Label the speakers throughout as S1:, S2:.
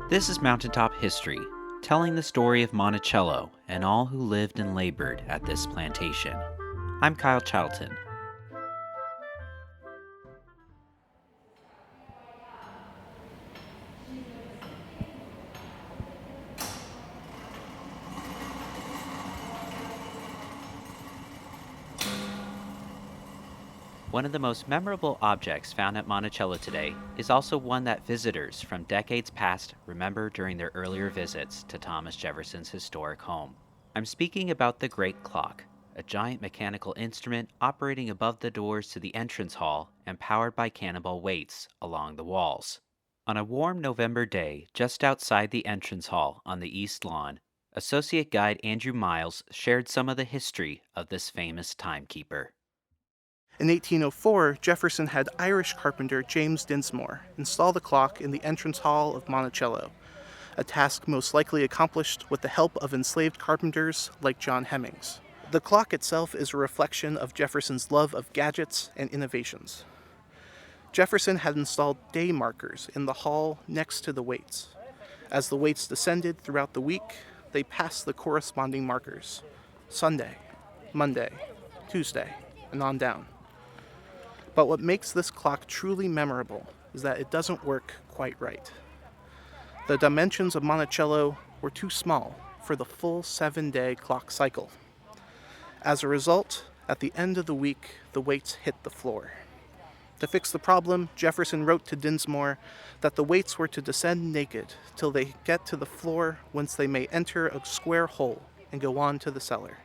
S1: This is Mountaintop History, telling the story of Monticello and all who lived and labored at this plantation. I'm Kyle Charlton. One of the most memorable objects found at Monticello today is also one that visitors from decades past remember during their earlier visits to Thomas Jefferson's historic home. I'm speaking about the Great Clock, a giant mechanical instrument operating above the doors to the entrance hall and powered by cannonball weights along the walls. On a warm November day just outside the entrance hall on the east lawn, Associate Guide Andrew Miles shared some of the history of this famous timekeeper.
S2: In 1804, Jefferson had Irish carpenter James Dinsmore install the clock in the entrance hall of Monticello, a task most likely accomplished with the help of enslaved carpenters like John Hemmings. The clock itself is a reflection of Jefferson's love of gadgets and innovations. Jefferson had installed day markers in the hall next to the weights. As the weights descended throughout the week, they passed the corresponding markers: Sunday, Monday, Tuesday, and on down. But what makes this clock truly memorable is that it doesn't work quite right. The dimensions of Monticello were too small for the full 7-day clock cycle. As a result, at the end of the week, the weights hit the floor. To fix the problem, Jefferson wrote to Dinsmore that the weights were to descend naked till they get to the floor, whence they may enter a square hole and go on to the cellar.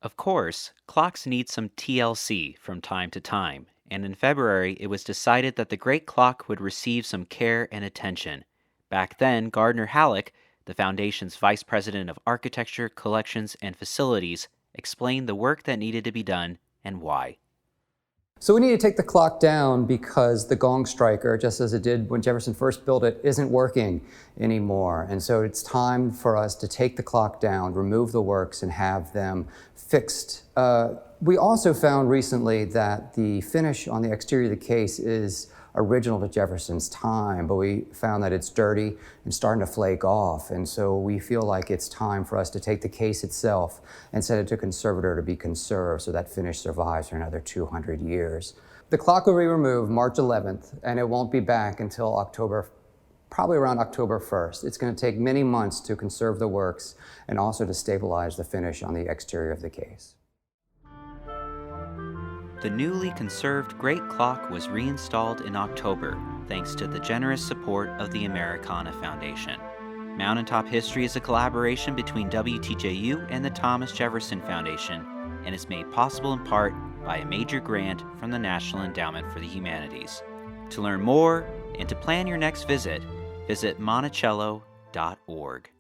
S1: Of course, clocks need some TLC from time to time, and in February it was decided that the Great Clock would receive some care and attention. Back then, Gardiner Hallock, the Foundation's Vice President of Architecture, Collections, and Facilities, explained the work that needed to be done and why.
S3: So we need to take the clock down because the gong striker, just as it did when Jefferson first built it, isn't working anymore. And so it's time for us to take the clock down, remove the works, and have them fixed. We also found recently that the finish on the exterior of the case is original to Jefferson's time, but we found that it's dirty and starting to flake off. And so we feel like it's time for us to take the case itself and send it to a conservator to be conserved so that finish survives for another 200 years. The clock will be removed March 11th, and it won't be back until probably around October 1st. It's going to take many months to conserve the works and also to stabilize the finish on the exterior of the case.
S1: The newly conserved Great Clock was reinstalled in October thanks to the generous support of the Americana Foundation. Mountaintop History is a collaboration between WTJU and the Thomas Jefferson Foundation and is made possible in part by a major grant from the National Endowment for the Humanities. To learn more and to plan your next visit, visit monticello.org.